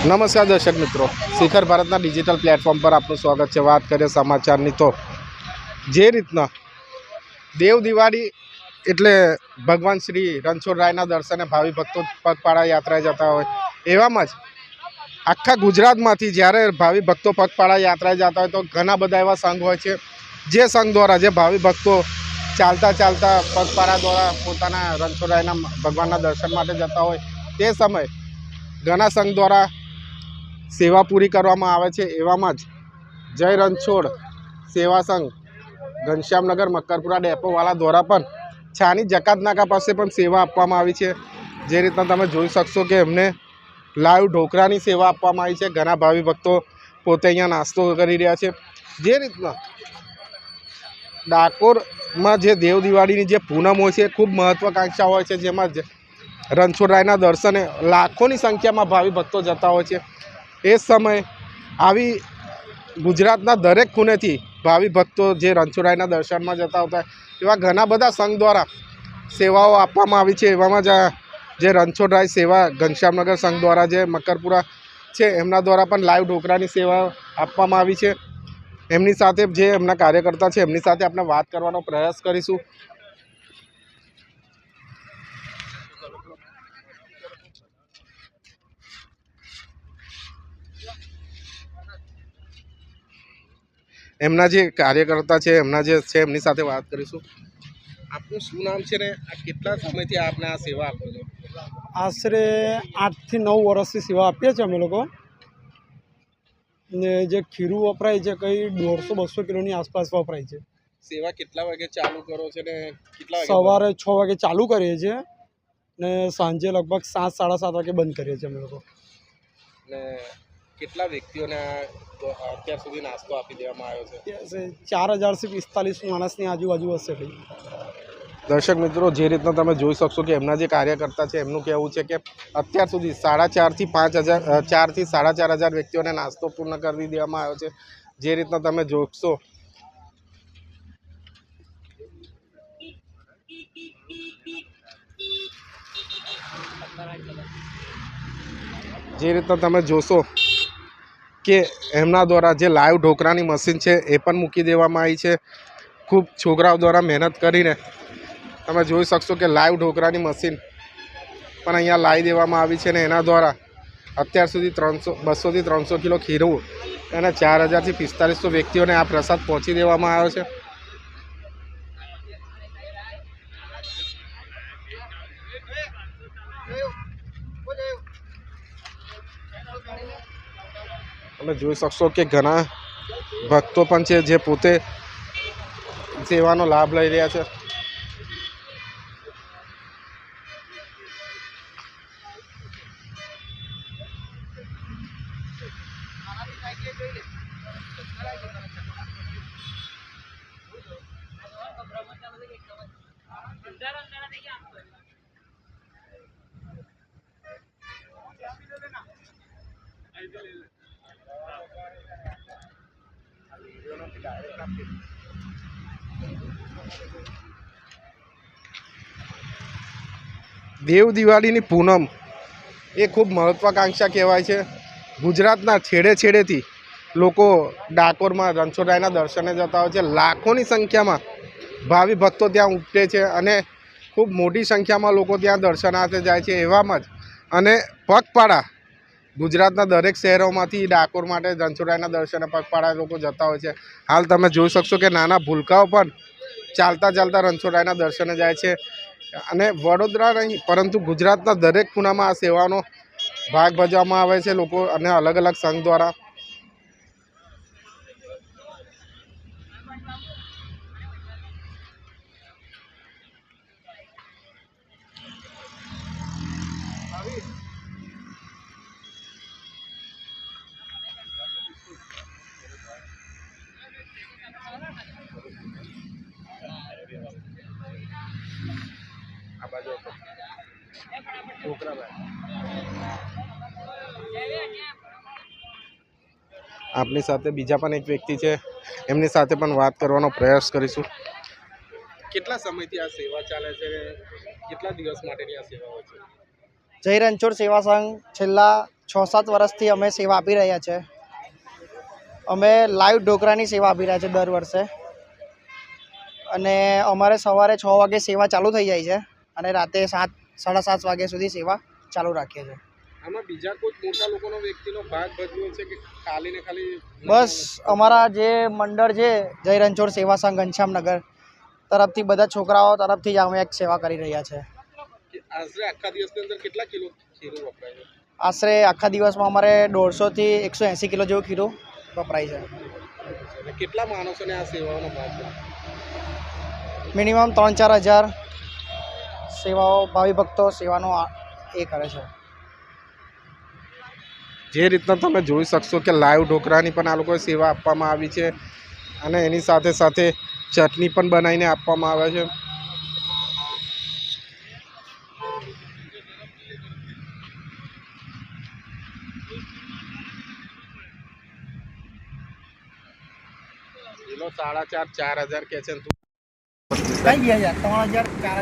નમસ્કાર દર્શક મિત્રો, શિખર ભારતના ડિજિટલ પ્લેટફોર્મ પર આપનું સ્વાગત છે। વાત કરીએ સમાચારની તો જે રીતના દેવ દિવાળી એટલે ભગવાન શ્રી રણછોડરાયના દર્શને ભાવિ ભક્તો પગપાળા યાત્રાએ જતા હોય, એવામાં જ આખા ગુજરાતમાંથી જ્યારે ભાવિ ભક્તો પગપાળા યાત્રાએ જતા હોય તો ઘણા બધા એવા સંઘ હોય છે, જે સંઘ દ્વારા જે ભાવિ ભક્તો ચાલતા ચાલતા પગપાળા દ્વારા પોતાના રણછોડરાયના ભગવાનના દર્શન માટે જતા હોય તે સમયે ઘણા સંઘ દ્વારા સેવા પૂરી કરવામાં આવે છે। એવામાં જ જય રણછોડ સેવા સંઘ ઘનશ્યામનગર મક્કરપુરા ડેપોવાળા દ્વારા પણ છાની જકાત નાકા પાસે પણ સેવા આપવામાં આવી છે। જે રીતના તમે જોઈ શકશો કે એમને લાઈવ ઢોકળાની સેવા આપવામાં આવી છે। ઘણા ભાવિ ભક્તો પોતે અહીંયા નાસ્તો કરી રહ્યા છે। જે રીતના ડાકોરમાં જે દેવ દિવાળીની જે પૂનમ હોય છે એ ખૂબ મહત્વાકાંક્ષા હોય છે, જેમાં રણછોડરાયના દર્શને લાખોની સંખ્યામાં ભાવિ ભક્તો જતા હોય છે। એ સમયે આવી ગુજરાતના દરેક ખૂણેથી ભાવિ ભક્તો જે રણછોડરાયના દર્શનમાં જતા હોતા એવા ઘણા બધા સંઘ દ્વારા સેવાઓ આપવામાં આવી છે। એવામાં જ જે રણછોડરાય સેવા ઘનશ્યામનગર સંઘ દ્વારા જે મક્કરપુરા છે એમના દ્વારા પણ લાઈવ ઢોકળાની સેવા આપવામાં આવી છે। એમની સાથે જે એમના કાર્યકર્તા છે એમની સાથે આપણે વાત કરવાનો પ્રયાસ કરીશું। એમના જે કાર્યકર્તા છે એમની સાથે વાત કરીશું। આપનું શું નામ છે ને આ કેટલા સમયથી આપને આ સેવા આપો છો? આશરે 8 થી 9 વર્ષથી સેવા આપીએ છીએ અમે લોકો। ને જે ખીરું વપરાય છે કંઈ 150-200 કિલોની આસપાસ વપરાય છે। સેવા કેટલા વાગે ચાલુ કરો છો ને કેટલા વાગે? સવારે 6 વાગે ચાલુ કરીએ છીએ ને સાંજે લગભગ 7-7:30 વાગે બંધ કરીએ છીએ અમે લોકો। ને કેટલા વ્યક્તિઓને અત્યાર સુધી નાસ્તો આપી દેવામાં આવ્યો છે? 4000 થી 45 માણસની આજુબાજુ હશે ભાઈ। દર્શક મિત્રો, જે રીતના તમે જોઈ શકશો કે એમના જે કાર્યકર્તા છે એમનું કહેવું છે કે અત્યાર સુધી 4,500 થી 5,000 4,000 થી 4,500 વ્યક્તિઓને નાસ્તો પૂર્ણ કરી દેવામાં આવ્યો છે। જે રીતના તમે જોશો કે એમના દ્વારા જે લાઈવ ઢોકળાની મશીન છે એ પણ મૂકી દેવામાં આવી છે। ખૂબ છોકરાઓ દ્વારા મહેનત કરીને તમે જોઈ શકશો કે લાઈવ ઢોકળાની મશીન પણ અહીંયા લાવી દેવામાં આવી છે ને એના દ્વારા અત્યાર સુધી 200 થી 300 કિલો ખીરું અને 4,000 થી 4,500 વ્યક્તિઓને આ પ્રસાદ પહોંચી દેવામાં આવ્યો છે। તમે જોઈ શકશો કે ઘણા ભક્તો પણ છે જે પોતે સેવાનો લાભ લઈ રહ્યા છે। દેવ દિવાળીની પૂનમ એ ખૂબ મહત્વાકાંક્ષા કહેવાય છે। ગુજરાતના છેડે છેડેથી લોકો ડાકોરમાં રણછોડરાયના દર્શને જતા હોય છે। લાખોની સંખ્યામાં ભાવિ ભક્તો ત્યાં ઉમટે છે અને ખૂબ મોટી સંખ્યામાં લોકો ત્યાં દર્શનાર્થે જાય છે। એવામાં જ અને પગપાળા ગુજરાતના દરેક શહેરોમાંથી ડાકોર માટે રણછોડરાયના દર્શને પગપાળા લોકો જતા હોય છે। હાલ તમે જોઈ શકશો કે નાના ભૂલકાઓ પણ ચાલતા ચાલતા રણછોડરાયના દર્શને જાય છે અને વડોદરા નહીં પરંતુ ગુજરાતના દરેક ખૂણામાં આ સેવાનો ભાગ ભજવવામાં આવે છે લોકો અને અલગ અલગ સંઘ દ્વારા। આપની સાથે બીજા પણ એક વ્યક્તિ છે, એમની સાથે પણ વાત કરવાનો પ્રયાસ કરીશું। કેટલા સમયથી આ સેવા ચાલે છે? કેટલા દિવસ માટેની આ સેવા હોય છે? જય રણછોડ સેવા સંઘ છેલ્લા 6-7 વર્ષથી અમે સેવા આપી રહ્યા છે. અમે લાઈવ ઢોકળાની સેવા આપી રહ્યા છે દર વર્ષે, અને અમારે સવારે 6 વાગે સેવા ચાલુ થઈ જાય છે અને રાતે 7-7:30 વાગ્યા સુધી સેવા ચાલુ રાખીએ છીએ. આમાં બીજા કોઈ મોટા લોકોનો વ્યક્તિનો ભાગ ભજવ્યો છે કે ખાલી ને ખાલી? બસ અમારા જે મંડળ છે જય રણછોડ સેવા સંઘ ઘનશ્યામનગર તરફથી બધા છોકરાઓ તરફથી જ અમે એક સેવા કરી રહ્યા છે. આશરે આખા દિવસની અંદર કેટલા કિલો ખીરું વપરાય છે? આશરે આખા દિવસમાં અમારે 150 થી 180 કિલો જેવું ખીરું વપરાય છે. અને કેટલા માણસોને આ સેવાનો ભાગ છે? મિનિમમ 3-4 હજાર સેવાઓ ભાવિ ભક્તો સેવાનો એ કરે છે. જે રીતના તમે જોઈ શકશો કે લાઈવ ઢોકળાની પણ આ લોકોએ સેવા આપવામાં આવી છે, અને એની સાથે સાથે ચટણી પણ બનાવીને આપવામાં આવે છે. કિલો 4.5-4 હજાર કે છે. કઈ 2,000 3,000 4,000